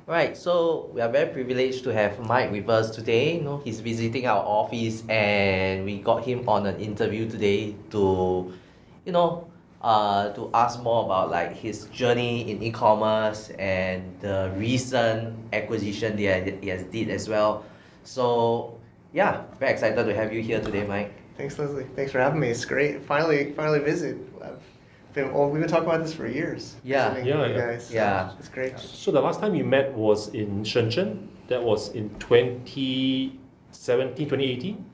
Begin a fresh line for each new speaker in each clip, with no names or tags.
Right, so we are very privileged to have Mike with us today. He's visiting our office and we got him on an interview today you know, to ask more about like his journey in e-commerce and the recent acquisition that he has did as well. So yeah, very excited to have you here today, Mike.
Thanks, Leslie. Thanks for having me. It's great. Finally visit. We've been talking about this for years.
Yeah.
You guys.
Yeah.
It's great.
So the last time we met was in Shenzhen. That was in 2017, 2018.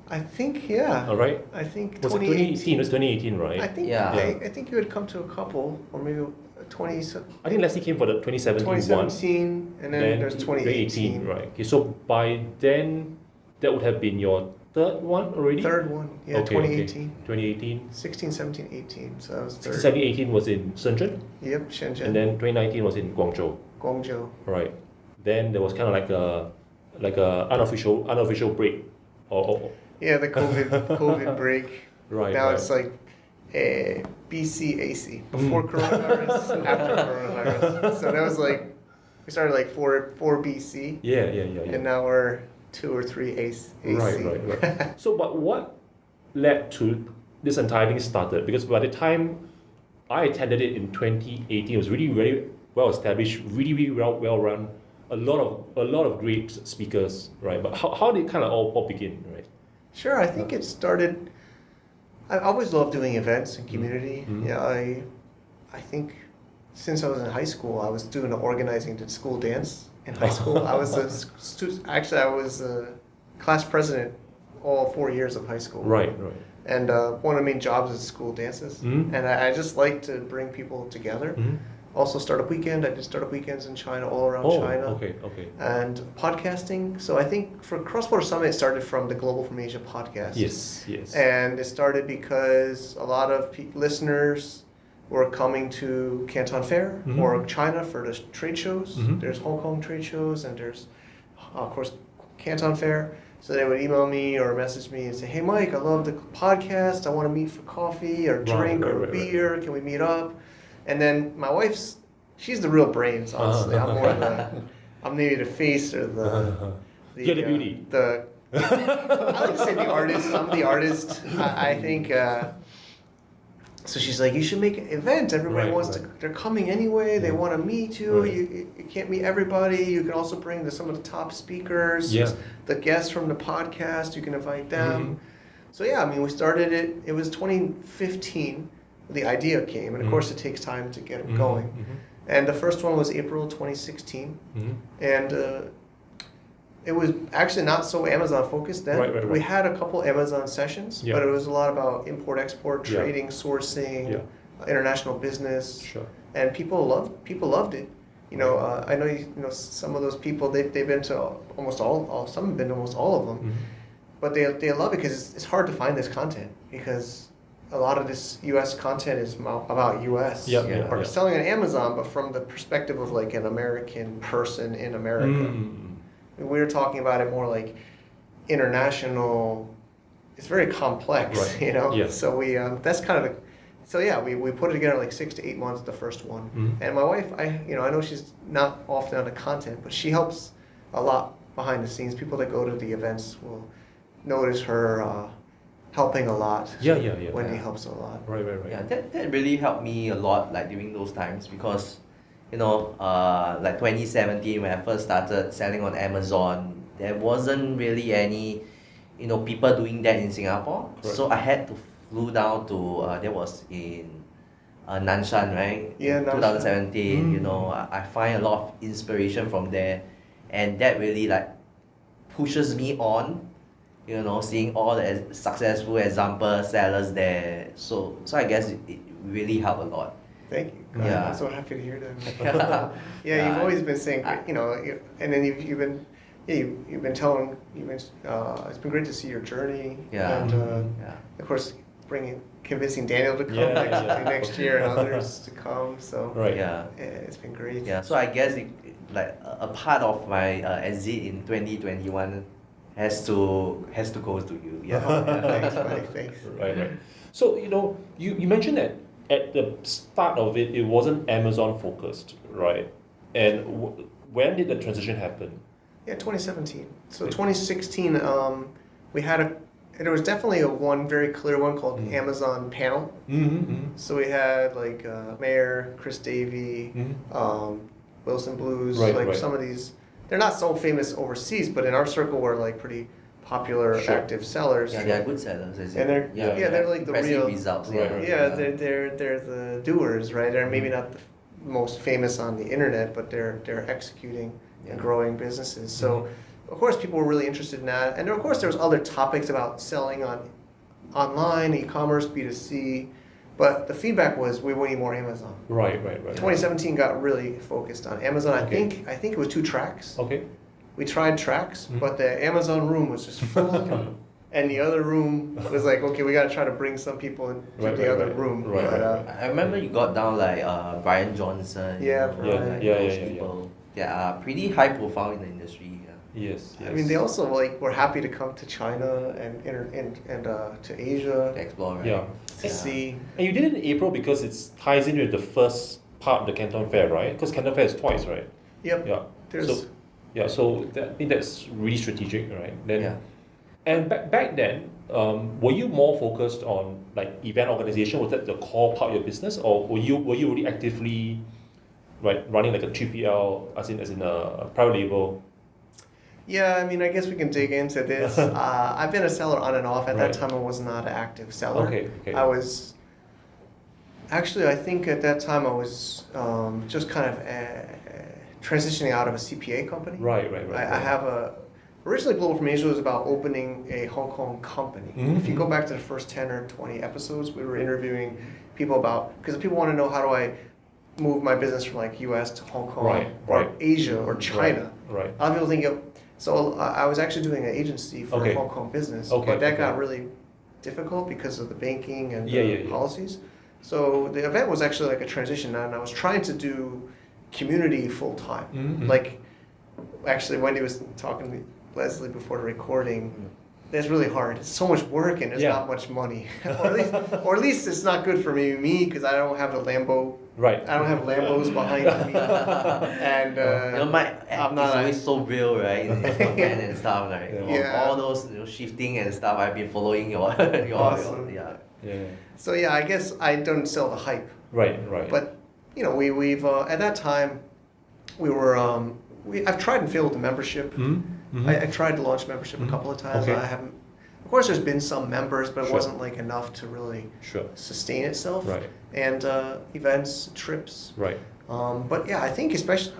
I think, yeah.
All right.
I think
Was it 2018? It was 2018, right?
I think,
Yeah.
I think you had come to a couple, or maybe 20.
I think Leslie came for the 2017 one.
2017, and then there's 2018.
Right. Okay. So by then, that would have been your third one already?
Third one, yeah,
Okay,
2018.
2018.
16, 17, 18. So that was third.
2018 was in Shenzhen.
Yep, Shenzhen.
And then 2019 was in Guangzhou.
Guangzhou.
Right. Then there was kind of like a unofficial break.
Yeah, the COVID break.
Right.
Now
right.
it's like BCAC, before coronavirus, after coronavirus. So that was like, we started like 4 BC,
Yeah.
and now we're 2 or 3 AC.
Right. So, but what led to this entire thing started? Because by the time I attended it in 2018, it was really very well established, really well run. A lot of great speakers, right? But how did it kind of all begin, right?
Sure, I think it started. I always loved doing events and community.
Mm-hmm.
Yeah, I think since I was in high school, I was doing the organizing the school dance in high school. I was I was a class president all 4 years of high school.
Right.
And one of the main jobs is school dances.
Mm-hmm.
And I just like to bring people together.
Mm-hmm.
Also startup weekend. I did startup weekends in China, all around China.
Okay.
And podcasting. So I think for Cross Border Summit, it started from the Global from Asia podcast.
Yes.
And it started because a lot of listeners were coming to Canton Fair
Mm-hmm.
or China for the trade shows.
Mm-hmm.
There's Hong Kong trade shows and there's, of course, Canton Fair. So they would email me or message me and say, "Hey, Mike, I love the podcast. I want to meet for coffee or drink or beer. Can we meet up?" And then my wife's, she's the real brains, honestly. I'm more I'm maybe the face or
You're the beauty.
I like to say the artist. I'm the artist. I think. So she's like, you should make an event. Everybody wants to. They're coming anyway. They want to meet you.
Right.
You can't meet everybody. You can also bring some of the top speakers.
Yeah.
The guests from the podcast. You can invite them.
Mm-hmm.
So yeah, I mean, we started it. It was 2015. The idea came, and of course, it takes time to get it going.
Mm-hmm.
And the first one was April 2016,
Mm-hmm.
and it was actually not so Amazon focused then.
Right.
We had a couple Amazon sessions,
Yeah.
but it was a lot about import, export,
Yeah.
trading, sourcing, international business,
Sure.
and people loved it. You know, I know you know some of those people. They've been to almost all. Some have been to almost all of them, but they love it because it's hard to find this content because a lot of this U.S. content is about U.S. Or selling on Amazon, but from the perspective of like an American person in America. We were talking about it more like international. It's very complex, you know.
Yeah.
So we that's kind of we put it together in like 6 to 8 months, the first one. And my wife, I know she's not often on the content, but she helps a lot behind the scenes. People that go to the events will notice her helping a lot. Wendy helps a lot.
Right.
Yeah, that really helped me a lot, like during those times, because like 2017 when I first started selling on Amazon, there wasn't really any people doing that in Singapore.
Right.
So I had to flew down to that was in Nanshan, right?
Yeah,
in
Nanshan.
2017. I find a lot of inspiration from there, and that really like pushes me on. Seeing all the successful example sellers there. So I guess it really helped a lot.
Thank you. God,
Yeah.
I'm so happy to hear that. You've always been saying, and then you've been telling, it's been great to see your journey.
Yeah.
And of course, convincing Daniel to come next year and others to come. So it's been great.
Yeah. So I guess like a part of my exit in 2021 has to go to you. Yeah.
Thanks, Mike. Thanks.
Right. So you mentioned that at the start of it wasn't Amazon focused, right? And when did the transition happen?
Yeah, 2017. So 2016, we had there was definitely one very clear one called Amazon panel. So we had like Mayor, Chris Davey, Wilson Blues, some of these. They're not so famous overseas, but in our circle we're like pretty popular active sellers.
Yeah, they're good sellers.
And they're like the real
results.
They're the doers, right? They're maybe not the most famous on the internet, but they're executing and growing businesses. So of course people were really interested in that, and of course there was other topics about selling online, e-commerce, B2C, but the feedback was we need more Amazon.
Right.
2017 got really focused on Amazon. I think it was 2 tracks.
Okay.
We tried tracks, but the Amazon room was just full. And the other room was like, okay, we got to try to bring some people into the other room.
I remember you got down like Brian Johnson.
Brian.
Those people. They are pretty high profile in the industry.
Yes.
I mean, they also were happy to come to China and to Asia.
To explore, right?
Yeah.
To see.
And you did it in April because it ties in with the first part of the Canton Fair, right? Because Canton Fair is twice, right?
Yep.
Yeah. So I think that's really strategic, right? Then, and back then, were you more focused on like event organization? Was that the core part of your business, or were you really actively, right, running like a 3PL, as in a private label?
Yeah, I mean, I guess we can dig into this. I've been a seller on and off. At that time, I was not an active seller.
Okay.
I was actually, I think at that time I was just kind of transitioning out of a CPA company.
Right.
I have originally Global from Asia was about opening a Hong Kong company. If you go back to the first 10 or 20 episodes, we were interviewing people because people want to know how do I move my business from like US to Hong Kong or Asia or China.
Right.
A lot of people think so I was actually doing an agency for Hong Kong business, but that got really difficult because of the banking and the policies. So the event was actually like a transition, and I was trying to do community full time. Like, actually, Wendy was talking to Leslie before the recording. That's really hard. It's so much work and there's not much money, or at least it's not good for me because I don't have the Lambo.
Right.
I don't have Lambos behind me, and
I'm not always so real, right? And stuff like all those shifting and stuff. I've been following your
awesome. So I guess I don't sell the hype.
Right.
But we've at that time we were I've tried and failed the membership. I tried to launch membership a couple of times. I haven't. Of course, there's been some members, but it wasn't like enough to really sustain itself.
Right.
And events, trips.
Right.
But I think especially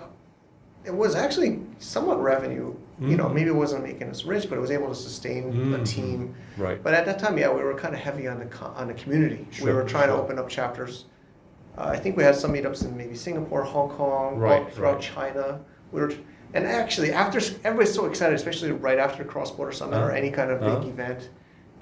it was actually somewhat revenue. Maybe it wasn't making us rich, but it was able to sustain the team.
Right.
But at that time, we were kind of heavy on the community. We were trying to open up chapters. I think we had some meetups in maybe Singapore, Hong Kong, throughout China. And actually, after everybody's so excited, especially right after Cross-Border Summit or any kind of big event,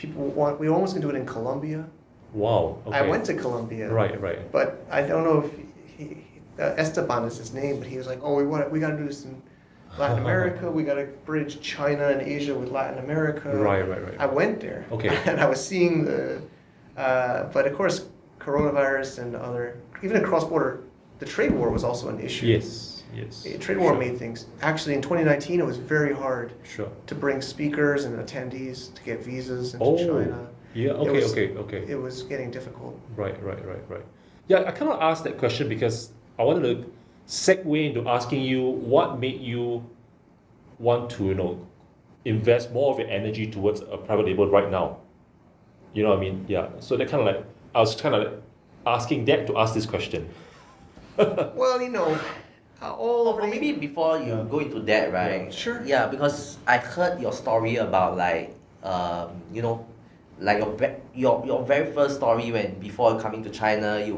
we were almost gonna do it in Colombia.
Wow. Okay.
I went to Colombia.
Right.
But I don't know if Esteban is his name, but he was like, "Oh, we got to do this in Latin America. We got to bridge China and Asia with Latin America."
Right.
I went there.
Okay.
And I was seeing but of course, coronavirus and even a cross-border, the trade war was also an issue.
Yes.
The trade war made things. Actually, in 2019, it was very hard to bring speakers and attendees to get visas into China.
Yeah. Okay.
It was getting difficult.
Right. Yeah, I kind of asked that question because I wanted to segue into asking you what made you want to, invest more of your energy towards a private label right now. You know what I mean? Yeah. So that kind of like I was kind of asking that to ask this question.
Well,
maybe before you go into that, right?
Yeah. Sure.
Yeah, because I heard your story about like like your very first story when before coming to China, you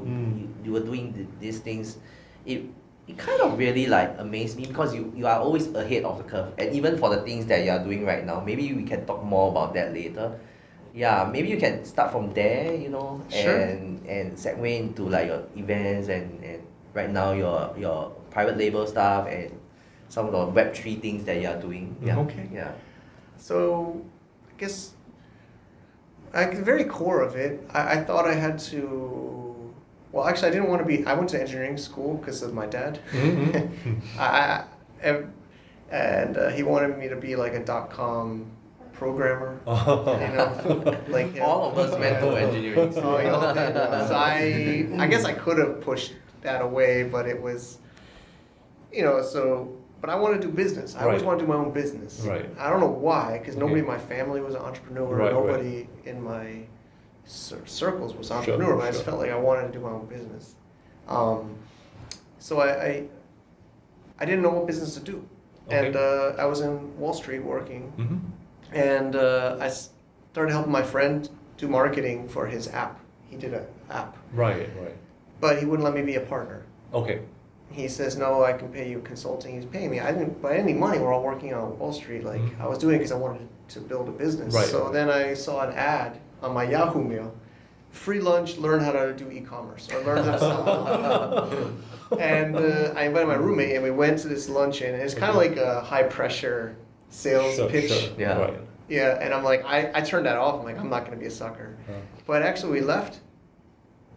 were doing these things. It kind of really like amazed me because you are always ahead of the curve, and even for the things that you are doing right now. Maybe we can talk more about that later. Yeah, maybe you can start from there, and segue into like your events and right now your private label stuff and some of the Web3 things that you are doing. Yeah.
Okay.
Yeah.
So, I guess, the very core of it, I thought I had to. Well, actually, I didn't want to be. I went to engineering school because of my dad. and he wanted me to be like a .com programmer. Like him.
All of us went to engineering school.
Oh, you all did. So I guess I could have pushed that away, but it was, but I want to do business. I always
Right.
want to do my own business.
Right.
I don't know why, because nobody in
Okay.
my family was an entrepreneur.
Right,
Nobody in my circles was an entrepreneur, but I just
sure.
felt like I wanted to do my own business. So I didn't know what business to do.
Okay.
And I was in Wall Street working,
Mm-hmm.
and I started helping my friend do marketing for his app. He did an app,
Right.
but he wouldn't let me be a partner.
Okay.
He says, no, I can pay you consulting. He's paying me. I didn't buy any money. We're all working on Wall Street. Like,
Mhm.
I was doing it because I wanted to build a business.
Right.
So then I saw an ad on my Yahoo mail. Free lunch, learn how to do e-commerce, or learn how to sell. And I invited my roommate, and we went to this luncheon. And it's kind of like a high-pressure sales pitch.
Sure.
Yeah.
Right.
Yeah, and I'm like, I turned that off. I'm like, I'm not going to be a sucker. But actually, we left,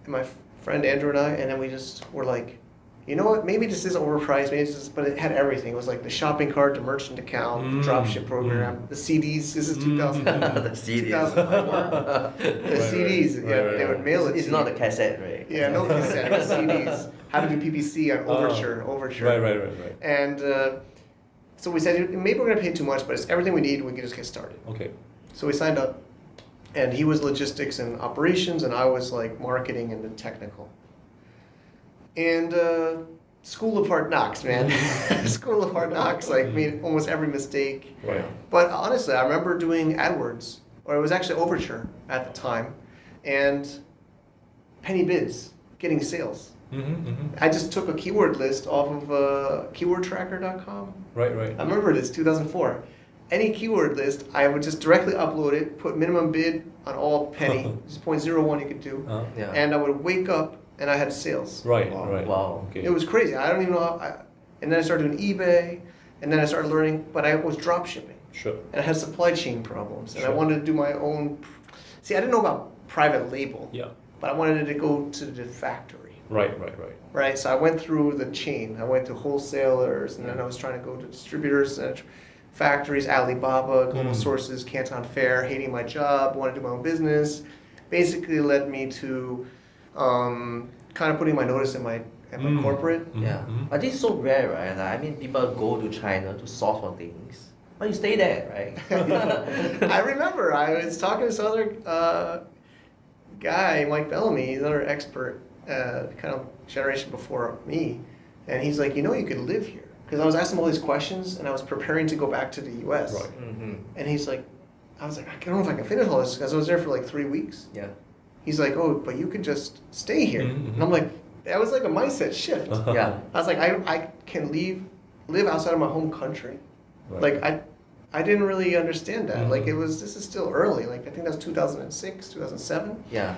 and my friend Andrew and I, and then we just were like, you know what? Maybe this is overpriced. Maybe this is, but it had everything. It was like the shopping cart, the merchant account, the dropship program, the CDs. This is 2000.
The CDs.
2004. The CDs.
right,
Yeah,
right,
they would
right.
mail it.
It's
to
not
you.
a cassette, right?
Yeah, no cassette. It was CDs. How to do PPC on Overture.
Right.
And so we said maybe we're gonna pay too much, but it's everything we need. We can just get started.
Okay.
So we signed up, and he was logistics and operations, and I was like marketing and the technical. And school of hard knocks, man. School of hard knocks, like made almost every mistake.
Right.
But honestly, I remember doing AdWords, or it was actually Overture at the time, and penny bids, getting sales. I just took a keyword list off of keywordtracker.com.
Right.
I remember this, 2004. Any keyword list, I would just directly upload it, put minimum bid on all penny, just 0.01 you could do,
Yeah.
and I would wake up and I had sales.
Right.
Wow.
Right.
Wow.
Okay.
It was crazy. I don't even know how. And then I started doing eBay, and then I started learning, but I was drop shipping,
Sure.
and I had supply chain problems, and I
Sure.
wanted to do my own. See, I didn't know about private label,
Yeah.
but I wanted it to go to the factory.
Right.
Right, so I went through the chain. I went to wholesalers, and then I was trying to go to distributors and factories, Alibaba, Global Sources, Canton Fair, hating my job, wanted to do my own business. Basically led me to kind of putting my notice in my corporate.
Yeah. But this is so rare, right? Like, I mean, people go to China to source for things, but you stay there, right?
I remember I was talking to this other guy, Mike Bellamy, another expert, kind of generation before me, and he's like, you could live here. Because I was asking him all these questions, and I was preparing to go back to the U.S.
Right.
And he's like, I was like, I don't know if I can finish all this, because I was there for like 3 weeks.
Yeah.
He's like, oh, but you could just stay here.
Mhm.
And I'm like, that was like a mindset shift.
Yeah.
I was like, I can live outside of my home country.
Right.
Like, I didn't really understand that.
Mhm.
Like, this is still early. Like, I think that's 2006, 2007.
Yeah.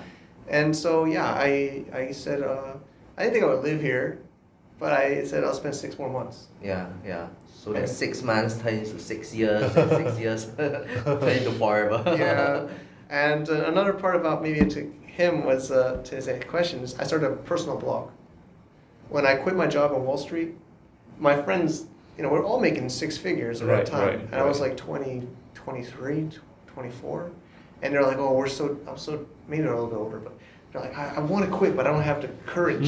And so, yeah, I said, I didn't think I would live here, but I said I'll spend 6 more months.
Yeah. So that 6 months turns into 6 years, and 6 years turn into forever.
Yeah. And another part about maybe to him was, to his questions, I started a personal blog. When I quit my job on Wall Street, my friends, we're all making 6 figures at that time.
Right,
And I was like 23, 24. And they're like, oh, I'm so, maybe they're a little bit older, but they're like, I want to quit, but I don't have the courage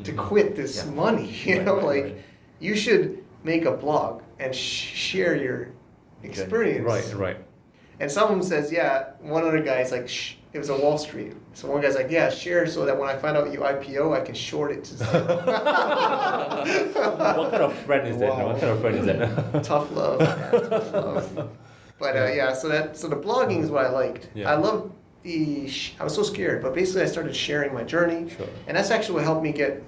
to quit this
Yeah.
money.
Right.
You should make a blog and share your experience.
Right.
And someone says, yeah, one other guy's like, shh, it was on Wall Street. So one guy's like, yeah, share so that when I find out you IPO, I can short it to zero.
What kind of friend is that?
Wow.
What kind of friend is that?
Tough love. Yeah, tough love. But so the blogging is what I liked.
Yeah.
I loved I was so scared, but basically I started sharing my journey.
Sure.
And that's actually what helped me get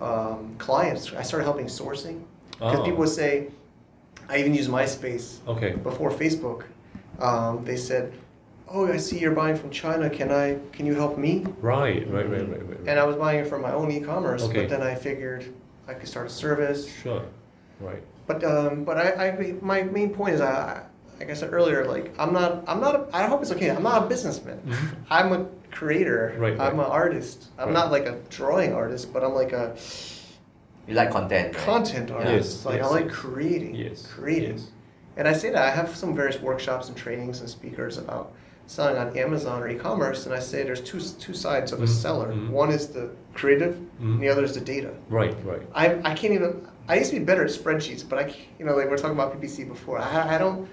clients. I started helping sourcing. Because
Oh.
people would say, I even used MySpace
Okay.
before Facebook. They said, oh, I see you're buying from China. Can you help me?
Right.
And I was buying it from my own e-commerce,
Okay.
but then I figured I could start a service.
Sure. Right.
But my main point is, like I said earlier, like I hope it's okay. I'm not a businessman. I'm a creator.
Right,
I'm
right.
an artist. I'm
Right.
not like a drawing artist, but I'm like
You like content, right?
content artist.
Yes,
I
yes,
like
yes.
creating.
Yes.
Creating.
Yes.
And I say that I have some various workshops and trainings and speakers about selling on Amazon or e-commerce, and I say there's two sides of a seller. One is the creative, and the other is the data.
Right, right.
I can't even. I used to be better at spreadsheets, but I can't, like we're talking about PPC before. I don't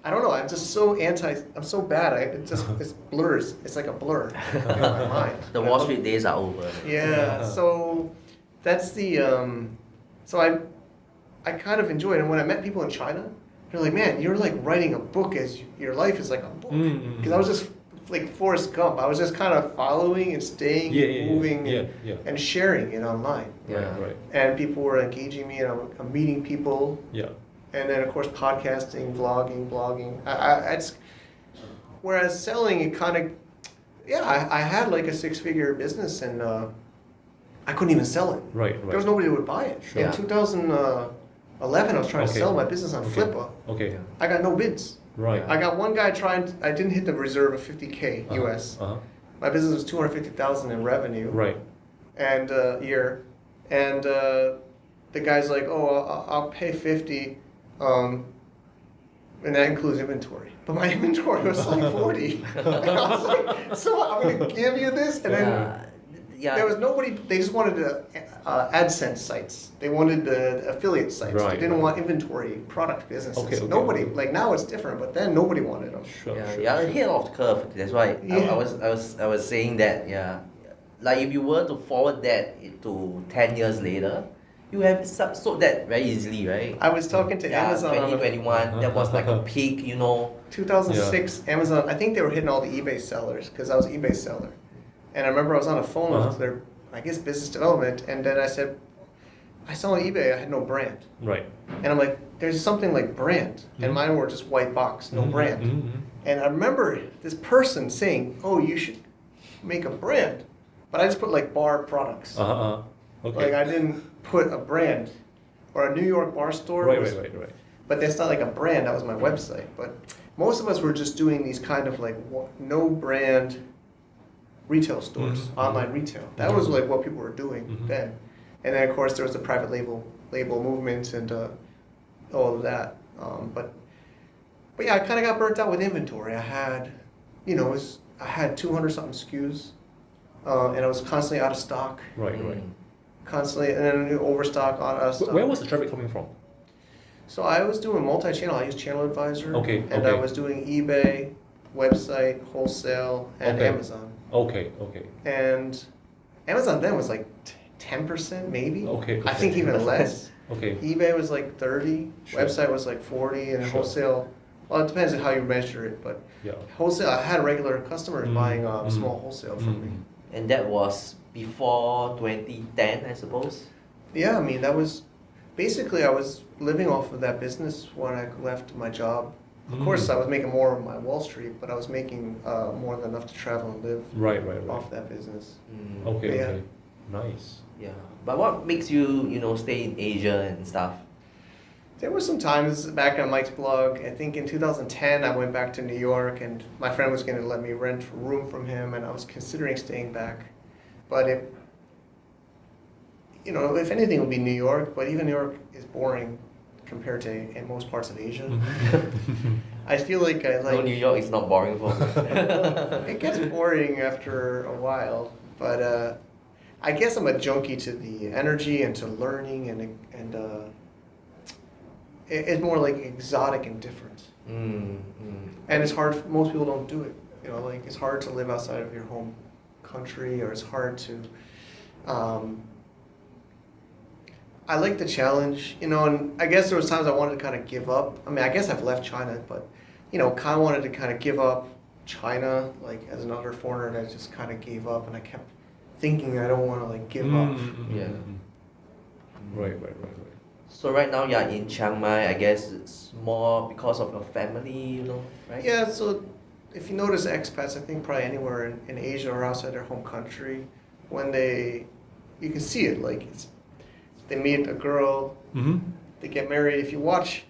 know. I'm just so I'm so bad. It blurs. It's like a blur in my mind.
The Wall Street days are over.
Yeah. So that's the. So I kind of enjoy it, and when I met people in China, they're like, "Man, you're like writing a book as your life is like a book." Because I was just like Forrest Gump. I was just kind of following and staying, moving, and sharing it online.
Yeah.
Right.
And people were engaging me, and I'm meeting people.
Yeah.
And then of course podcasting, vlogging, blogging. Whereas selling, it kind of, I had like a 6-figure business, and I couldn't even sell it.
Right.
There was nobody who would buy it.
Sure.
In 2011, I was trying to sell my business on Flippa.
Okay.
I got no bids.
Right.
I got one guy I didn't hit the reserve of 50K US. My business was 250,000 in revenue.
Right.
And year, and the guy's like, "Oh, I'll pay 50, and that includes inventory." But my inventory was like 40. And I was like, "So I'm gonna give you this?" And then there was nobody. They just wanted the AdSense sites. They wanted the affiliate sites.
Right,
They didn't want inventory product businesses.
Okay,
Nobody. Like now it's different, but then nobody wanted them.
Sure.
You're ahead of the curve. That's why
Yeah.
I was saying that. Yeah, like if you were to forward that to 10 years later, you have sold that very easily, right?
I was talking to Amazon on
2021. That was like a peak,
2006, Amazon, I think they were hitting all the eBay sellers because I was an eBay seller. And I remember I was on a phone with their, I guess, business development, and then I said, I saw on eBay, I had no brand.
Right.
And I'm like, there's something like brand. And mine were just white box, no brand. And I remember this person saying, "Oh, you should make a brand." But I just put like bar products.
Okay.
Like I didn't put a brand. Or a New York bar store.
Right.
But that's not like a brand, that was my website. But most of us were just doing these kind of like no brand retail stores, online retail. That was like what people were doing then. And then of course there was the private label movement and all of that. But yeah, I kind of got burnt out with inventory. I had, I had 200 something SKUs, and I was constantly out of stock.
Right.
Constantly, and then overstock, out of stock.
Where was the traffic coming from?
So I was doing multi-channel. I used Channel Advisor.
Okay.
And I was doing eBay, website, wholesale, and Amazon.
Okay.
And Amazon then was like 10% maybe.
Okay.
I think even less.
Okay.
eBay was like 30.
Sure.
Website was like 40, and
Sure.
wholesale. Well, it depends on how you measure it, but
Yeah.
wholesale. I had regular customers buying small wholesale from me.
And that was before 2010, I suppose.
Yeah, I mean that was basically I was living off of that business when I left my job. Of course, I was making more on my Wall Street, but I was making more than enough to travel and live
Right.
off that business.
Okay.
Yeah.
Okay. Nice.
Yeah. But what makes you, stay in Asia and stuff?
There were some times back on Mike's blog. I think in 2010 I went back to New York, and my friend was going to let me rent a room from him, and I was considering staying back. But if anything, it would be New York. But even New York is boring compared to in most parts of Asia. I feel like
No, New York is not boring for me.
it gets boring after a while. But I guess I'm a junkie to the energy and to learning, and it's more like exotic and different. And it's hard. Most people don't do it. Like it's hard to live outside of your home country, or it's hard to. I like the challenge, and I guess there was times I wanted to kind of give up. I mean, I guess I've left China, but kind of wanted to kind of give up China, like as another foreigner, and I just kind of gave up, and I kept thinking I don't want to like give up.
Yeah.
Right.
So right now you're in Chiang Mai. I guess it's more because of your family, right?
Yeah, so if you notice expats, I think probably anywhere in Asia or outside their home country, when you can see it, like they meet a girl, they get married. If you watch,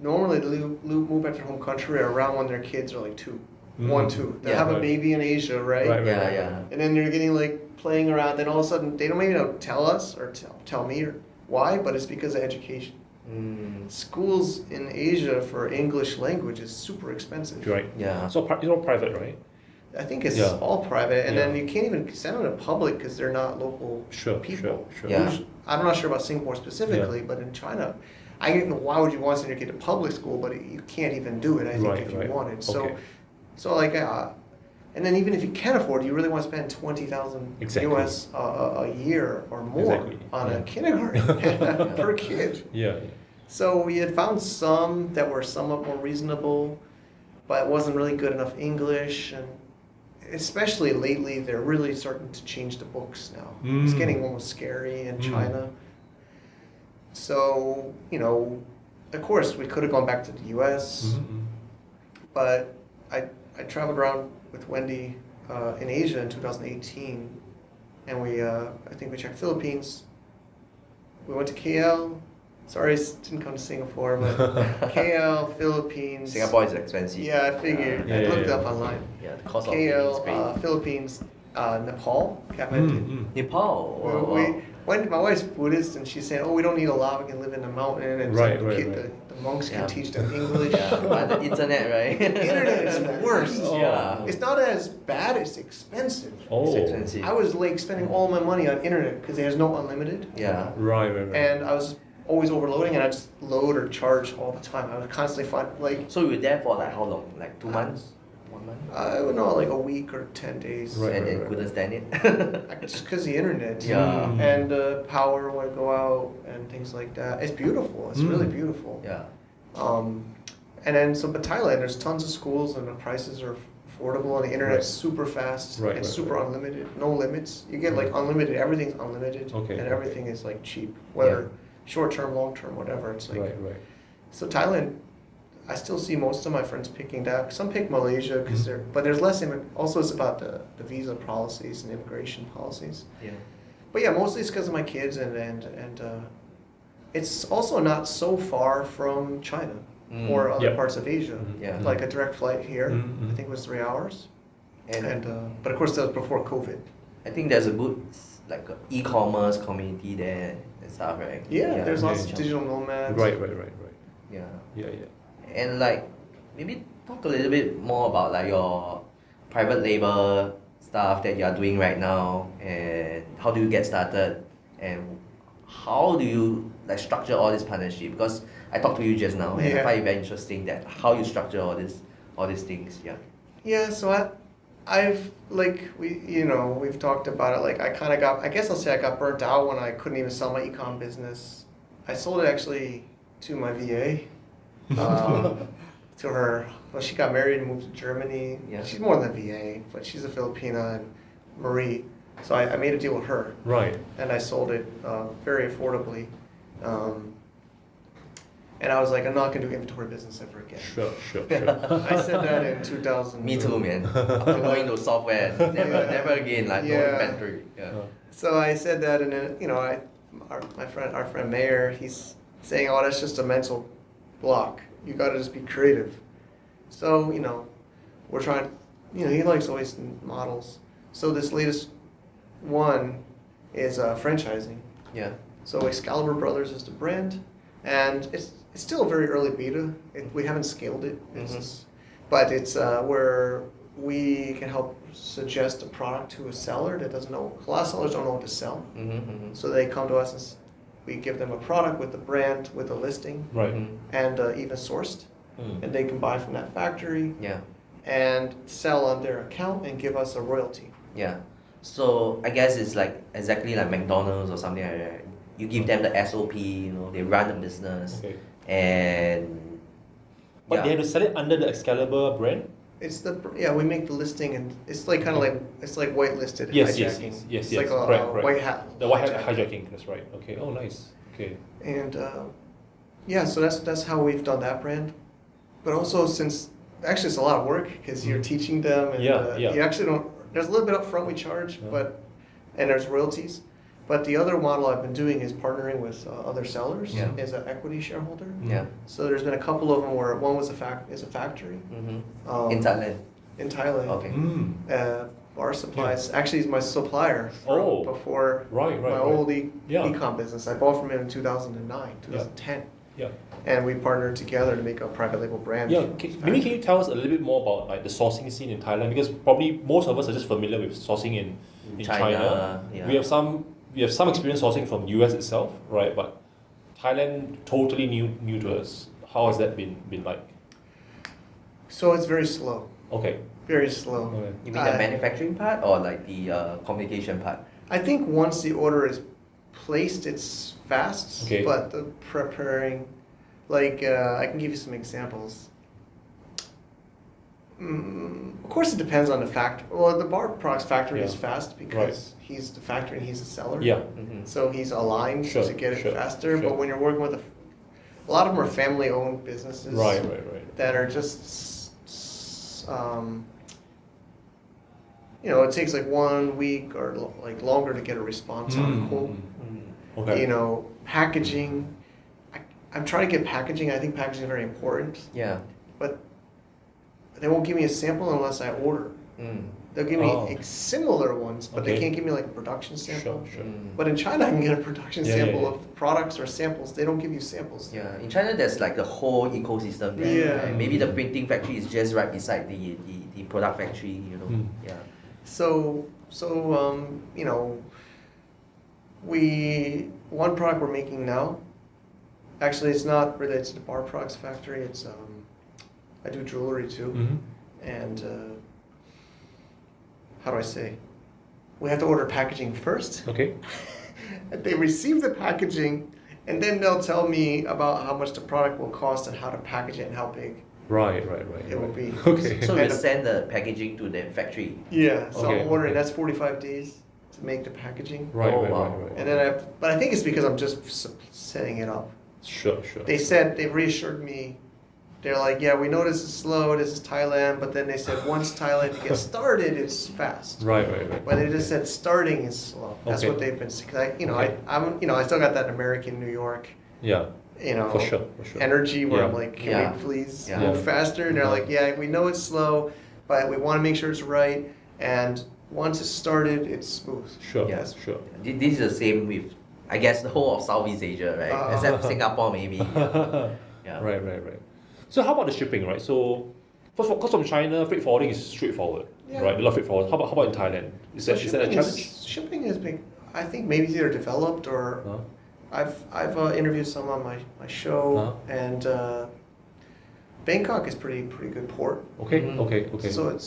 normally they move back to their home country around when their kids are like 2. They'll have a baby in Asia, right?
Yeah.
And then they're getting like playing around, then all of a sudden, they don't maybe don't tell us or tell me, why, but it's because of education. Schools in Asia for English language is super expensive.
Right.
Yeah.
So it's all private, right?
I think it's
Yeah.
all private, and
Yeah.
then you can't even send them to public because they're not local
Sure,
people.
sure.
Yeah.
I'm not sure about Singapore specifically, but in China, I don't know why would you want to send your kid to public school, but you can't even do it. I think
Right,
if you
right.
wanted. So,
Okay.
so like, and then even if you can afford, you really want to spend 20,000
Exactly.
US a year or more
Exactly,
on
yeah.
a kindergarten per kid.
Yeah.
So we had found some that were somewhat more reasonable, but it wasn't really good enough English, and especially lately, they're really starting to change the books now. It's getting almost scary in China. So, of course, we could have gone back to the US, but I traveled around with Wendy in Asia in 2018, and I think we checked Philippines. We went to KL. Sorry, didn't come to Singapore, but KL, Philippines.
Singapore is expensive.
Yeah, I figured.
Yeah,
I
yeah,
looked it
yeah.
up online.
Yeah, the cost of living is great.
KL, Philippines, Nepal, Kathmandu.
Nepal.
We-
Wow,
we-
wow.
my wife's Buddhist, and she's saying, "Oh, we don't need a lot. We can live in the mountain, and
Right,
the,
right,
kid,
right.
the monks can
Yeah.
teach them English."
Yeah, but the internet, right?
Internet is the worst.
Yeah.
It's not as bad. It's expensive.
Oh.
It's expensive.
I was like spending all my money on internet because there's no unlimited,
Yeah.
Right.
and I was always overloading, and I just load or charge all the time. I was constantly like
So you were there for like how long? Like 2 months? 1 month?
I don't know, like a week or 10 days.
Right.
And then couldn't stand it?
Just because the internet.
Yeah.
And power would go out and things like that. It's beautiful. It's really beautiful.
Yeah.
And then, but Thailand, there's tons of schools and the prices are affordable and the internet's super fast
Right,
and
right,
super
right.
unlimited. No limits. You get like unlimited, everything's unlimited.
Okay,
And
okay.
everything is like cheap, whether short term, long term, whatever. It's like,
Right.
so Thailand, I still see most of my friends picking that. Some pick Malaysia because but there's less. Also, it's about the visa policies and immigration policies.
Yeah.
But yeah, mostly it's because of my kids, and it's also not so far from China or other
Yep.
parts of Asia.
Yeah.
Like a direct flight here,
Mhm.
I think it was 3 hours.
And
But of course that was before COVID.
I think there's a good like e-commerce community there and stuff, right?
Yeah, there's lots of
Yeah.
digital nomads.
Right.
Yeah.
Yeah.
And like maybe talk a little bit more about like your private label stuff that you are doing right now, and how do you get started, and how do you like structure all this partnership? Because I talked to you just now, and I
Yeah.
find it very interesting that how you structure all these things. Yeah.
Yeah, so I've like we've talked about it. Like I guess I'll say I got burnt out when I couldn't even sell my ecom business. I sold it actually to my VA, to her. Well, she got married and moved to Germany.
Yeah.
She's more than a VA, but she's a Filipina, and Marie. So I made a deal with her,
Right.
and I sold it very affordably. And I was like, I'm not gonna do inventory business ever again.
Sure.
I said that in 2000.
Me too, man. After going to software, never again, like no
Yeah.
inventory. Yeah.
So I said that, and then our friend Mayor, he's saying, "Oh, that's just a mental block. You got to just be creative." So we're trying. He likes always models. So this latest one is franchising.
Yeah.
So Excalibur Brothers is the brand, and it's still a very early beta. We haven't scaled it. But it's where we can help suggest a product to a seller that doesn't know. A lot of sellers don't know what to sell. So they come to us and we give them a product with the brand, with the listing,
Right.
and even sourced. And they can buy from that factory
Yeah.
and sell on their account and give us a royalty.
Yeah. So I guess it's like exactly like McDonald's or something like that. You give them the SOP, they run the business,
Okay.
and
But they have to sell it under the Excalibur brand?
It's we make the listing, and it's like kind of like it's like whitelisted
Yes,
hijacking.
yes,
It's like a
correct.
white hat.
The white hat hijacking, that's right. Okay. Oh, nice. Okay.
And so that's how we've done that brand. But also since actually it's a lot of work because you're teaching them, and
Yeah.
you actually don't. There's a little bit up front we charge, and there's royalties. But the other model I've been doing is partnering with other sellers as an equity shareholder.
yeah.
So there's been a couple of them where one was is a factory
In Thailand.
in Thailand.
Okay.
bar supplies. Actually, he's my supplier
Oh.
before
Right,
my old
Yeah.
e-com business. I bought from him in 2009, 2010.
Yeah.
And we partnered together to make a private label brand.
Yeah, maybe can you tell us a little bit more about like the sourcing scene in Thailand? Because probably most of us are just familiar with sourcing in China.
Yeah.
We have some experience sourcing from US itself, right? But Thailand totally new to us. How has that been like?
So it's very slow.
Okay.
Very slow.
Okay.
You mean the manufacturing part or like the communication part?
I think once the order is placed, it's fast.
Okay.
But the preparing, like I can give you some examples. Of course, it depends on the factory. Well, the bar products factory is fast because he's the factory and he's the seller.
Yeah.
Mm-hmm.
So he's aligned to get it faster. But when you're working with a lot of them are family-owned businesses.
Right.
That are just, it takes like 1 week or like longer to get a response on a quote.
Okay.
Packaging. I'm trying to get packaging. I think packaging is very important.
Yeah.
But they won't give me a sample unless I order. They'll give me similar ones, but they can't give me like a production sample.
Sure.
But in China, I can get a production sample of products or samples. They don't give you samples.
Yeah, in China there's like a whole ecosystem there.
Yeah.
Right? Maybe the printing factory is just right beside the product factory, Yeah.
So one product we're making now, actually it's not related to the bar products factory, it's I do jewelry too. And how do I say? We have to order packaging first.
Okay.
They receive the packaging and then they'll tell me about how much the product will cost and how to package it and how big
Right.
it will be.
Okay.
So we send the packaging to the factory.
Yeah, so
Okay,
I'm ordering,
okay.
that's 45 days to make the packaging.
Right.
And then but I think it's because I'm just setting it up.
Sure.
They reassured me, they're like, yeah, we know this is slow, this is Thailand, but then they said once Thailand gets started, it's fast.
Right.
But they just said starting is slow. That's
Okay.
what they've been, I still got that American New York,
Yeah. For sure.
energy where I'm
Yeah.
like, can we please
Yeah.
move faster? And they're like, yeah, we know it's slow, but we want to make sure it's right. And once it's started, it's smooth.
Sure.
Yes.
Sure.
This is the same with, I guess, the whole of Southeast Asia, right? Except Singapore, maybe. Yeah.
Right. So how about the shipping, right? So, first of all, because from China, freight forwarding is straightforward, right? A lot of freight forward. How about in Thailand? Is that a challenge?
Shipping has been, I think maybe it's either developed or I've interviewed some on my show and Bangkok is pretty good port.
Okay.
So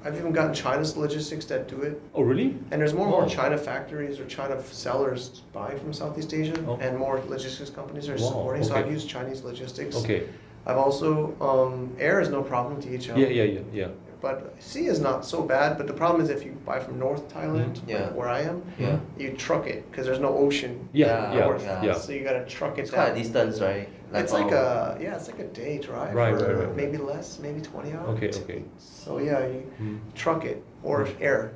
I've even gotten China's logistics that do it.
Oh, really?
And there's more China factories or China sellers buy from Southeast Asia, and more logistics companies are supporting. So I've used Chinese logistics.
Okay.
I've also air is no problem, DHL.
Yeah.
But sea is not so bad. But the problem is if you buy from North Thailand, like where I am, you truck it because there's no ocean.
Yeah.
So you gotta truck it
It's
down.
quite a distance, right?
It's like a day drive,
Right.
maybe less, maybe 20 hours.
Okay.
So yeah, you truck it or air.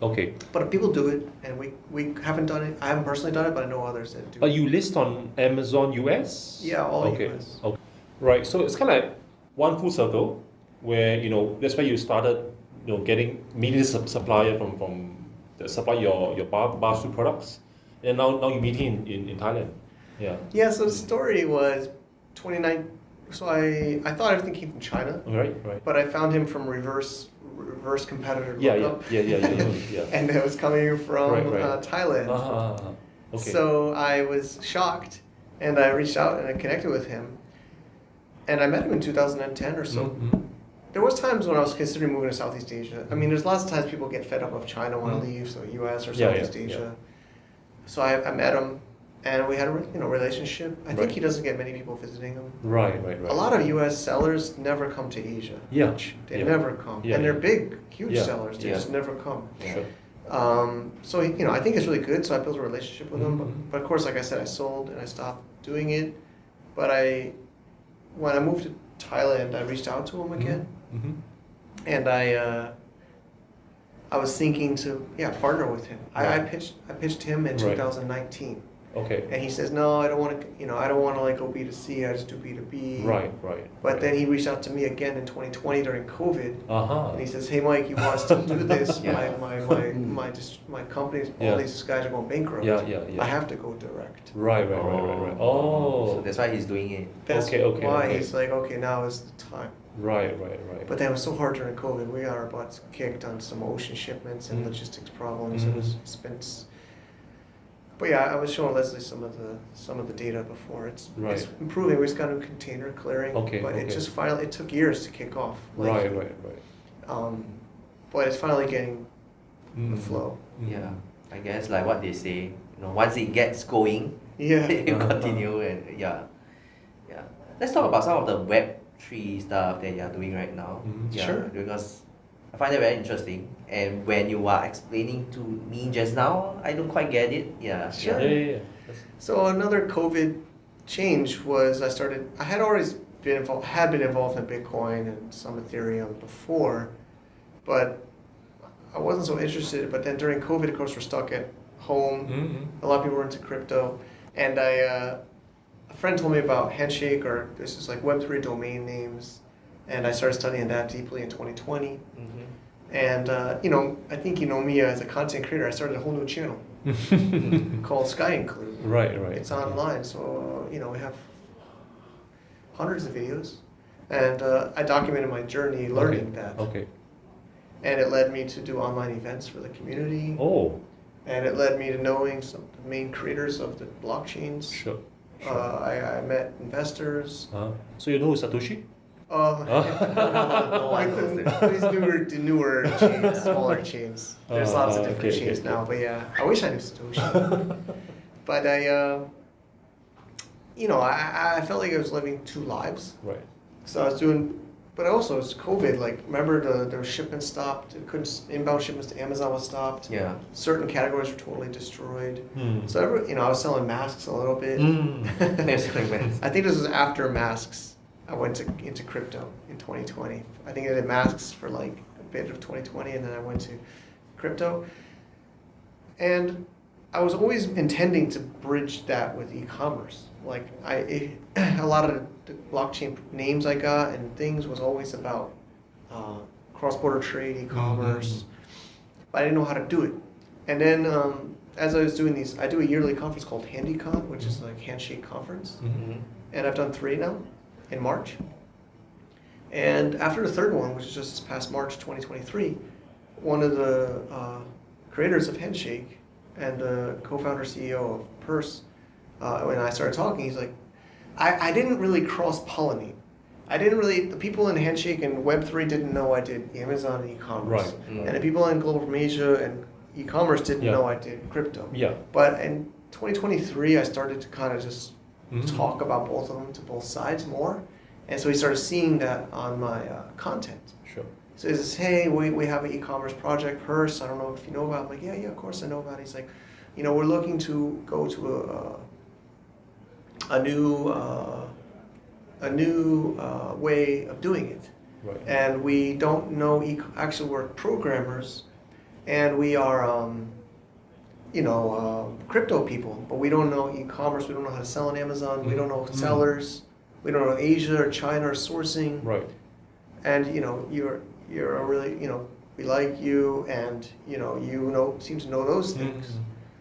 Okay.
But people do it, and we haven't done it. I haven't personally done it, but I know others that do.
But you list on Amazon US?
Yeah, all
okay.
US.
Okay. Right. So it's kind of like one full circle, where that's where you started, getting meeting the supplier from the supply your bar soup products, and now you're meeting in Thailand. Yeah.
Yeah. So the story was 29. So I thought everything came from China.
Right.
But I found him from reverse competitor lookup.
Yeah.
And it was coming from
Right.
Thailand.
Okay.
So I was shocked, and I reached out and I connected with him, and I met him in 2010 or so. There was times when I was considering moving to Southeast Asia. I mean, there's lots of times people get fed up of China, want to leave, so U.S. or Southeast Asia. So I met him, and we had a relationship. I think he doesn't get many people visiting him.
Right.
A lot of U.S. sellers never come to Asia.
Yeah.
They never come, and they're big, huge sellers. They just never come.
Sure.
So I think it's really good. So I built a relationship with him. But of course, like I said, I sold and I stopped doing it. But when I moved to Thailand, I reached out to him again, and I was thinking to partner with him. I pitched him in 2019.
Okay.
And he says, no, I don't want to, I don't want to like go B2C, I just do B2B.
Right.
But then he reached out to me again in 2020 during COVID.
Uh-huh.
And he says, hey Mike, you want us to do this?
Yeah.
My companies,
Yeah.
all these guys are going bankrupt.
Yeah.
I have to go direct.
Right.
So
Oh.
that's why he's doing it.
That's
Okay.
why he's like, okay, now is the time.
Right.
But then it was so hard during COVID. We got our butts kicked on some ocean shipments and logistics problems.
Mhm.
It's been. But yeah, I was showing Leslie some of the data before. It's improving. We just got new container clearing.
Okay,
But
okay.
it just finally took years to kick off.
Right.
But it's finally getting the
Mhm.
flow.
Yeah, I guess like what they say, once it gets going,
Yeah.
you continue and yeah. Let's talk about some of the Web3 stuff that you are doing right now.
Mhm.
Yeah,
Sure.
because I find it very interesting. And when you are explaining to me just now, I don't quite get it. Yeah.
Sure.
Yeah.
So another COVID change was I had always been involved in Bitcoin and some Ethereum before, but I wasn't so interested. But then during COVID, of course, we're stuck at home.
Mm-hmm.
A lot of people were into crypto, and a friend told me about Handshake, or this is like Web3 domain names, and I started studying that deeply in 2020.
Mm-hmm.
And I think me as a content creator. I started a whole new channel called Sky Include.
Right.
It's online, so we have hundreds of videos, and I documented my journey learning that.
Okay.
And it led me to do online events for the community,
Oh.
and it led me to knowing some of the main creators of the blockchains.
Sure.
I met investors.
So you know Satoshi?
No one knows that.
These newer chains, smaller chains. There's lots of different
okay,
chains
okay.
now, but yeah, I wish I knew Satoshi. But I felt like I was living two lives.
Right.
So I was doing, but also it's COVID. Like, remember the shipments stopped. Inbound shipments to Amazon was stopped.
Yeah.
Certain categories were totally destroyed.
Hmm.
So I was selling masks a little bit. I think this was after masks. I went into crypto in 2020. I think I did masks for like a bit of 2020, and then I went to crypto. And I was always intending to bridge that with e-commerce. Like a lot of the blockchain names I got and things was always about cross-border trade, e-commerce. But I didn't know how to do it. And then as I was doing these, I do a yearly conference called HandyCon, which is like Handshake conference.
Mm-hmm.
And I've done 3 now in March. And after the third one, which is just this past March 2023, one of the creators of Handshake and the co-founder CEO of Purse, when I started talking, he's like, I didn't really cross-pollinate. The people in Handshake and Web3 didn't know I did Amazon and e-commerce.
Right.
Mm.
And the people in Global from Asia and e-commerce didn't know I did crypto.
Yeah.
But in 2023, I started to kind of just
Mhm.
talk about both of them to both sides more. And so he started seeing that on my content.
Sure.
So he says, hey, we have an e-commerce project, Purse. I don't know if you know about it. I'm like, yeah, of course I know about it. He's like, we're looking to go to a new way of doing it.
Right.
And we don't know, actually we're programmers, and we are, crypto people, but we don't know e-commerce, we don't know how to sell on Amazon, we don't know sellers, we don't know Asia or China or sourcing.
Right.
And, you're a really, we like you, and, seem to know those things.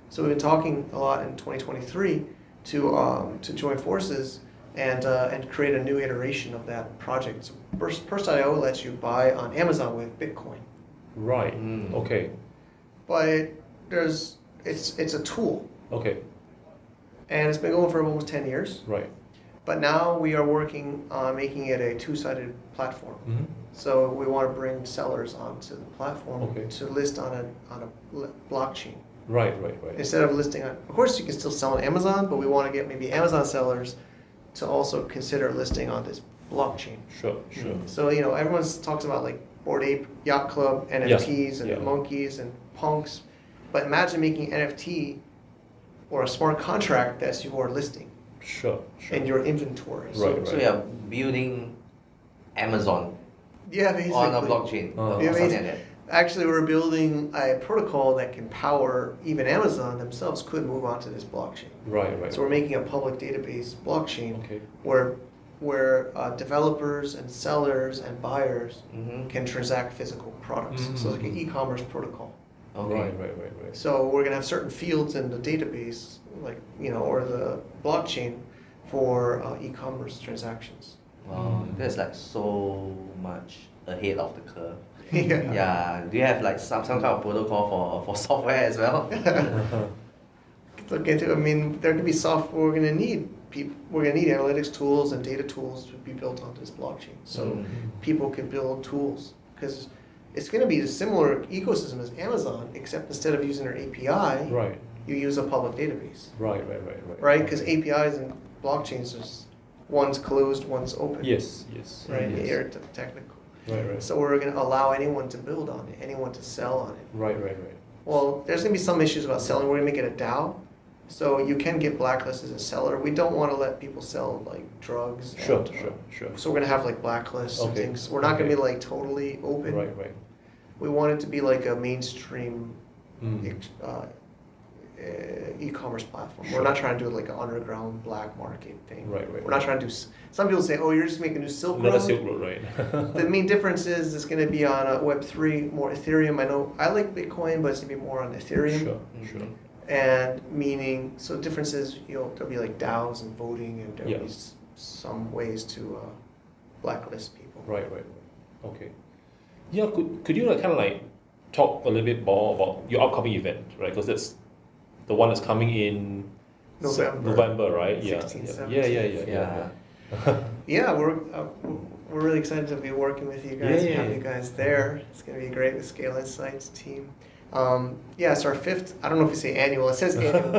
So we've been talking a lot in 2023 to join forces and create a new iteration of that project. So Purse.io lets you buy on Amazon with Bitcoin.
Right.
Mm.
Okay.
But it's a tool,
Okay.
and it's been going for almost 10 years.
Right.
But now we are working on making it a two-sided platform.
Mm-hmm.
So we want to bring sellers onto the platform
Okay.
to list on a blockchain.
Right.
Instead of listing on, of course you can still sell on Amazon, but we want to get maybe Amazon sellers to also consider listing on this blockchain.
Sure.
So, everyone talks about like Bored Ape Yacht Club, NFTs, and monkeys and punks. But imagine making NFT or a smart contract that's your listing
Sure.
and your inventory.
Right.
So you're building Amazon
Yeah, basically.
on a blockchain
Oh.
or
Yeah,
something
basically.
like that.
Actually, we're building a protocol that can power, even Amazon themselves could move onto this blockchain.
Right.
So we're making a public database blockchain
Okay.
where developers and sellers and buyers
Mm-hmm.
can transact physical products. So it's like an e-commerce protocol.
Okay.
Right.
So we're gonna have certain fields in the database, like or the blockchain, for e-commerce transactions.
Wow, that's like so much ahead of the curve.
Yeah.
Yeah. Do you have like some kind of protocol for software as well?
Look into. I mean, there could be software. We're gonna need people. We're gonna need analytics tools and data tools to be built onto this blockchain, so people can build tools, because it's gonna be a similar ecosystem as Amazon, except instead of using their API,
Right.
you use a public database,
Right.
right? Because APIs and blockchains, is one's closed, one's open.
Yes.
Right.
Yes.
You're technical.
Right.
So we're gonna allow anyone to build on it, anyone to sell on it.
Right.
Well, there's gonna be some issues about selling. We're gonna make it a DAO, so you can get blacklisted as a seller. We don't want to let people sell like drugs.
Sure.
So we're gonna have like blacklists and
Okay.
things. We're not gonna
Okay.
be like totally open.
Right.
We want it to be like a mainstream
Mm.
e-commerce platform.
Sure.
We're not trying to do like an underground black market thing.
Right.
We're not trying to do. Some people say, "Oh, you're just making a new Silk
Another
Road."
Silk Road, right?
The main difference is it's going to be on Web3, more Ethereum. I know I like Bitcoin, but it's going to be more on Ethereum.
Sure.
And meaning, so the difference is, there'll be like DAOs and voting, and there'll
Yeah.
be some ways to blacklist people.
Right. Okay. Yeah, could you kind of like talk a little bit more about your upcoming event, right? Because that's the one that's coming in November, right?
16th,
Yeah.
Yeah, we're really excited to be working with you guys and have you guys there. It's going to be great with Scale Insights team. It's our 5th, I don't know if you say annual, it says annual.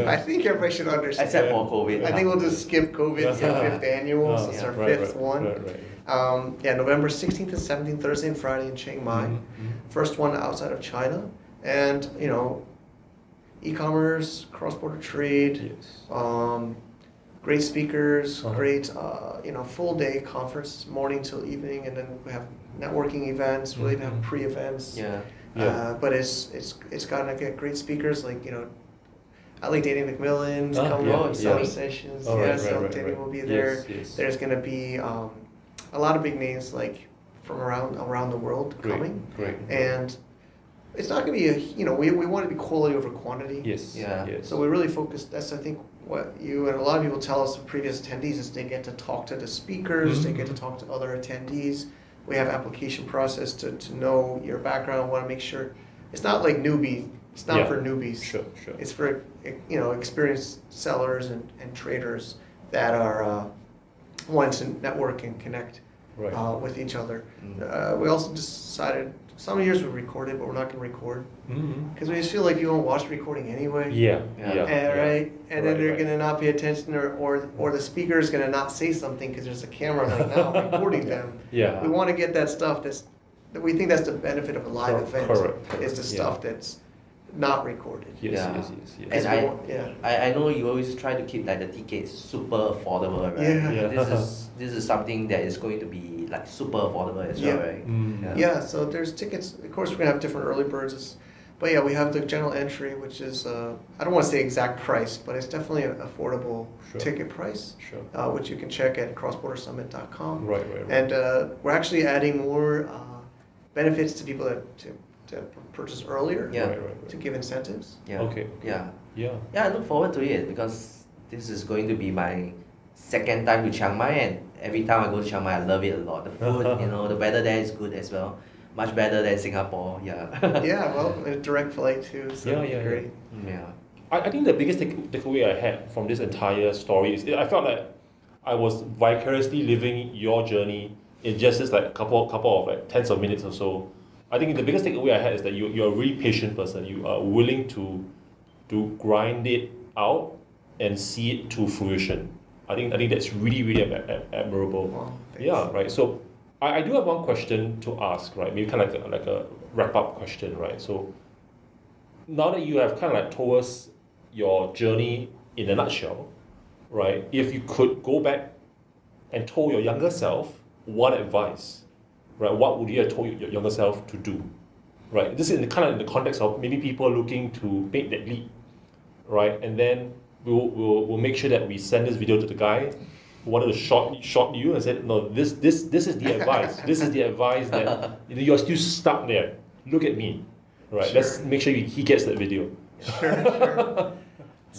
I think everybody should understand.
Except for COVID.
I think we'll just skip COVID. It's our 5th annual, so it's our 5th one.
Right.
November 16th and 17th, Thursday and Friday in Chiang Mai. First one outside of China. And, e-commerce, cross-border trade,
Yes.
great speakers,
Uh-huh.
great, full day conference, morning till evening, and then we have networking events. We'll even have pre-events.
Yeah.
But it's gonna get great speakers like I like Danny McMillan's coming
yeah,
up, summer
yeah.
sessions.
Oh, right,
So
right,
Danny
right.
will be there.
Yes.
There's gonna be a lot of big names like from around the world coming,
Great.
and it's not gonna be we want it to be quality over quantity.
Yes.
Yeah.
Yes.
So we really focus. That's I think what you and a lot of people tell us, previous attendees, is they get to talk to the speakers, they get to talk to other attendees. We have application process to know your background. Want to make sure it's not like newbie. It's not for newbies.
Sure.
It's for experienced sellers and traders that are wanting to network and connect
Right.
with each other. We also decided some years we recorded, but we're not going to record because we just feel like you won't watch the recording anyway.
Yeah.
Right, and then
Right,
they're
right.
gonna not pay attention, or the speaker is gonna not say something because there's a camera right now recording them.
Yeah.
We want to get that stuff that we think that's the benefit of a live event.
Correct.
Is the stuff that's not recorded.
Yes.
And
And
I know you always try to keep like the tickets super affordable, right?
Yeah.
This is something that is going to be like super affordable as well, right?
Yeah, so there's tickets. Of course, we're gonna have different early birds. But yeah, we have the general entry, which is I don't want to say exact price, but it's definitely an affordable ticket price,
Sure.
which you can check at crossbordersummit.com.
Right.
And we're actually adding more benefits to people to purchase earlier,
Right.
to give incentives.
Yeah.
Okay.
Yeah.
Yeah.
Yeah, I look forward to it because this is going to be my second time to Chiang Mai, and every time I go to Chiang Mai, I love it a lot. The food, the weather there is good as well. Much better than Singapore, yeah.
Yeah, well, a direct flight too, so
Yeah,
it'd be great.
Yeah.
I think the biggest takeaway I had from this entire story is I felt like I was vicariously living your journey in just this like couple of like tens of minutes or so. I think the biggest takeaway I had is that you're a really patient person. You are willing to grind it out and see it to fruition. I think that's really admirable.
Wow, thanks.
Yeah, right. So I do have one question to ask, right? Maybe kind of like a wrap up question, right? So now that you have kind of like told us your journey in a nutshell, right? If you could go back and tell your younger self one advice, right? What would you have told your younger self to do, right? This is in the context of maybe people looking to make that leap, right? And then we'll make sure that we send this video to the guy who wanted to short you and said, no, this is the advice. This is the advice that you're still stuck there. Look at me, right?
Sure.
Let's make sure he gets that video.
Sure.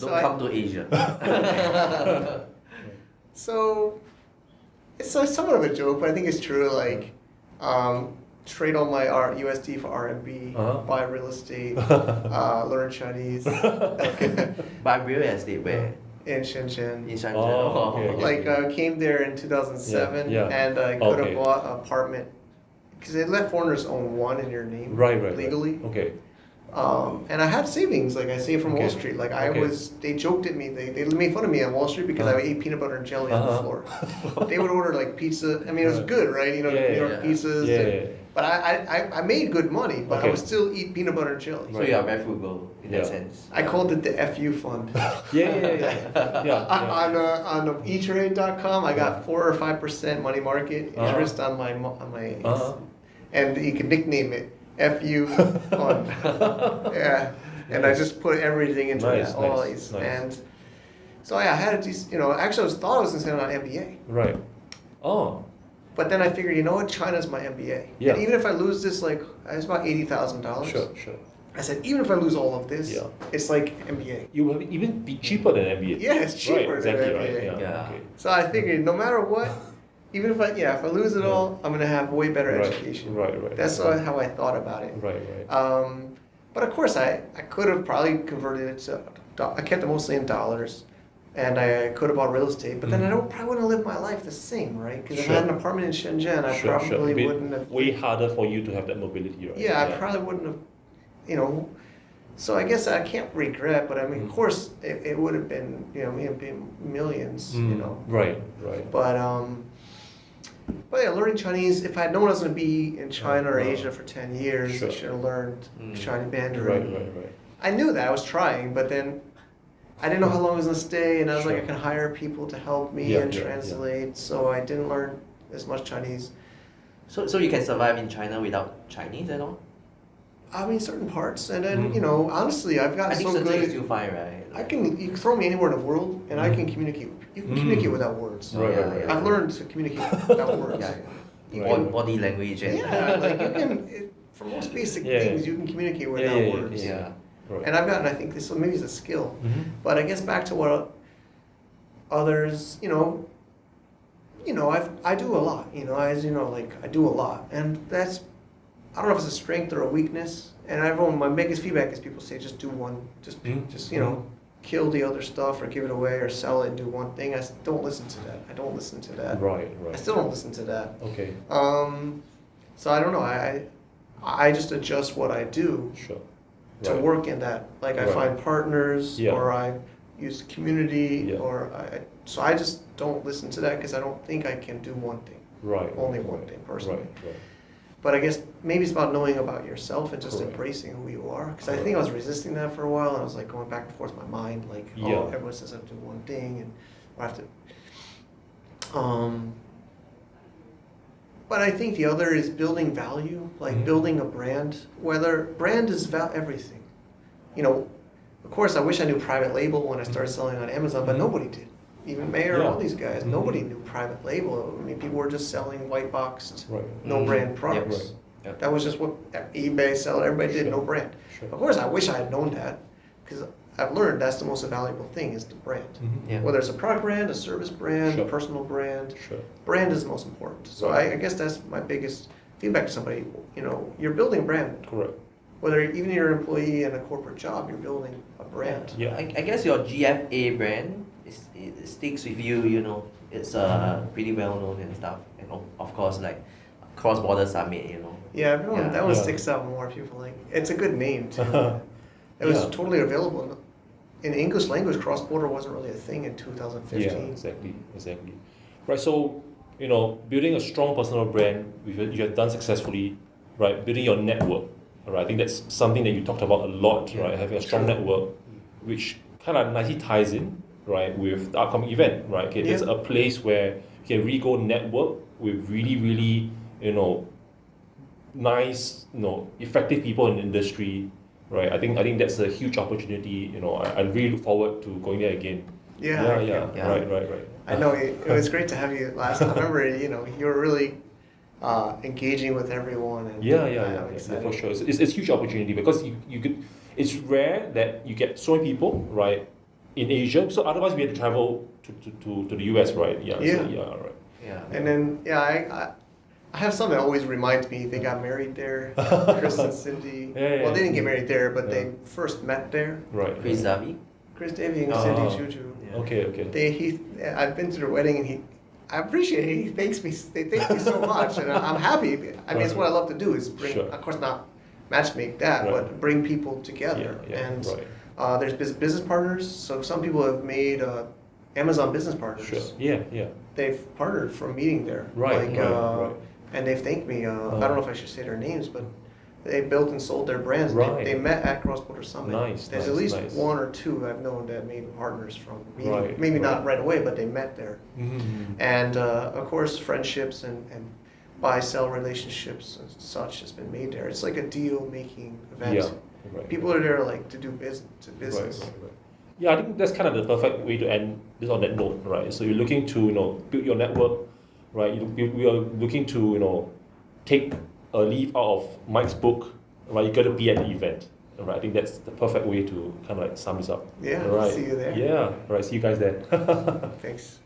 Don't come to Asia.
So it's somewhat of a joke, but I think it's true. Like, trade all my USD for RMB, buy real estate, learn Chinese
Buy real estate where?
in Shenzhen.
In Shenzhen.
Oh, okay.
Came there in 2007,
Yeah.
and I could have bought an apartment because they let foreigners own one in your name
Right.
legally.
Okay.
And I had savings, like I saved from Wall
Okay.
Street. Like
Okay.
they joked at me, they made fun of me on Wall Street because I would eat peanut butter and jelly on the floor. They would order like pizza. I mean, it was good, right? You know,
Yeah,
New York
yeah.
pizzas.
Yeah.
But I made good money, but I
Okay.
would still eat peanut butter and jelly.
So you are very frugal in that
Yeah.
sense.
I called it the FU fund.
Yeah.
On eTrade.com, I got 4 or 5% money market interest on my and you can nickname it FU fund. Yeah, and I just put everything into
Nice,
that, all
nice,
these,
nice.
and so yeah, I had a decent, actually thought I was going to on MBA,
Right. Oh.
but then I figured, you know what, China's my MBA.
Yeah.
And even if I lose this, like, it's about $80,000.
Sure.
I said, even if I lose all of this,
Yeah.
it's like MBA.
You will even be cheaper than MBA.
Yeah, it's cheaper
Right,
than
exactly,
MBA.
right. Yeah.
Yeah.
Okay.
So I figured, no matter what, even if I lose it all, I'm gonna have way better
Right,
education.
right.
That's how I thought about it.
Right.
But of course, I could have probably converted it to. I kept it mostly in dollars, and I could have bought real estate. But then I probably wouldn't have lived my life the same, right? Because if I had an apartment in Shenzhen, I probably wouldn't have.
Way harder for you to have that mobility, right?
Yeah, I probably wouldn't have. So I guess I can't regret, but I mean, of course, it would have been, millions,
Right.
But yeah, learning Chinese, if I had known I was going to be in China or Asia for 10 years,
Sure.
I should have learned Chinese Mandarin.
Right.
I knew that, I was trying, but then I didn't know how long I was going to stay, and I was like,
Sure.
I can hire people to help me
Yeah,
and
yeah,
translate, so I didn't learn as much Chinese.
So you can survive in China without Chinese at all?
I mean, certain parts, and then, honestly, I've
I
gotten
think
so
Shenzhen is
good.
still fine, right?
You can throw me anywhere in the world, and I can communicate. You can communicate without words.
Right.
I've learned to communicate without words.
Yeah.
Right.
Body language and
Yeah, like you can, for most basic things, you can communicate without words.
yeah.
Right.
And I've gotten, I think this maybe is a skill. But I guess back to what others, I do a lot. As you know, like I do a lot, and that's, I don't know if it's a strength or a weakness. And my biggest feedback is people say just do one, just kill the other stuff or give it away or sell it and do one thing. Don't listen to that. I don't listen to that.
Right.
I still don't listen to that.
Okay.
So I don't know. I just adjust what I do
Sure.
to work in that. Like I
Right.
find partners,
Yeah.
or I use community,
Yeah.
or so I just don't listen to that because I don't think I can do one thing,
Right.
only one thing personally.
Right.
But I guess maybe it's about knowing about yourself and just
Correct.
embracing who you are. Because I
Correct.
think I was resisting that for a while, and I was like going back and forth in my mind, like,
Yeah.
everyone says I have to do one thing, and I have to. But I think the other is building value, like building a brand. Whether brand is everything, Of course, I wish I knew private label when I started selling on Amazon, but nobody did. Even Mayer, all these guys, nobody knew private label. I mean, people were just selling white boxed, no brand products.
Right. Yep.
That was just what eBay sell. Everybody did, no brand.
Sure.
Of course, I wish I had known that, because I've learned that's the most valuable thing is the brand.
Yeah.
Whether it's a product brand, a service brand,
Sure.
a personal brand,
Sure.
brand is the most important. So
Right.
I guess that's my biggest feedback to somebody. You're building a brand.
Correct.
Whether even you're an employee in a corporate job, you're building a brand.
Yeah.
I guess your GFA brand it sticks with you. It's pretty well known and stuff. And of course, like cross border summit.
Yeah, everyone,
Yeah.
that one
Yeah.
sticks out more. People like it's a good name too. It was
Yeah.
totally available in English language. Cross border wasn't really a thing in 2015.
Yeah, exactly. Right, so, building a strong personal brand, you have done successfully, right? Building your network, right? I think that's something that you talked about a lot, right? Having a strong network, which kind of nicely ties in, right, with the upcoming event, right? Okay, It's a place where you can really go network with really, really, nice, effective people in the industry, right? I think that's a huge opportunity. I really look forward to going there again.
Yeah.
Yeah.
Right.
I know it was great to have you last time. I remember, you were really engaging with everyone. And
Yeah,
I'm
for
excited.
sure. It's a huge opportunity because you could. It's rare that you get so many people, right, in Asia. So otherwise we had to travel to the US, right? Yeah.
Yeah.
So, yeah. Right.
Yeah.
And then, I have something that always reminds me. They got married there, Chris and Cindy.
Yeah.
Well, they didn't get married there, but
Yeah.
they first met there.
Right.
Chris Davy.
Chris Davy and
Oh.
Cindy Juju.
Yeah.
Okay.
I've been to their wedding, and I appreciate it. He thanks me. They thank me so much, and I'm happy. I mean, it's what I love to do is bring,
Sure.
of course, not matchmake that,
Right.
but bring people together.
Yeah.
And
Right.
there's business partners. So some people have made Amazon business partners.
Sure. Yeah.
They've partnered from meeting there.
Right.
Like,
Right.
and they've thanked me. I don't know if I should say their names, but they built and sold their brands.
Right.
They met at Cross Border Summit.
Nice,
There's
nice,
at least
nice.
one or two I've known that made partners from meeting.
Right,
Maybe not
right.
right away, but they met there.
Mm-hmm.
And of course, friendships and buy-sell relationships and such has been made there. It's like a deal-making event.
Yeah. Right.
People are there like to do business.
Right. Yeah, I think that's kind of the perfect way to end this on that note, right? So you're looking to build your network, right? We are looking to take a leaf out of Mike's book, right? You got to be at the event, right? I think that's the perfect way to kind of like sum this up.
Yeah,
Right.
see you there.
Yeah, right. See you guys there.
Thanks.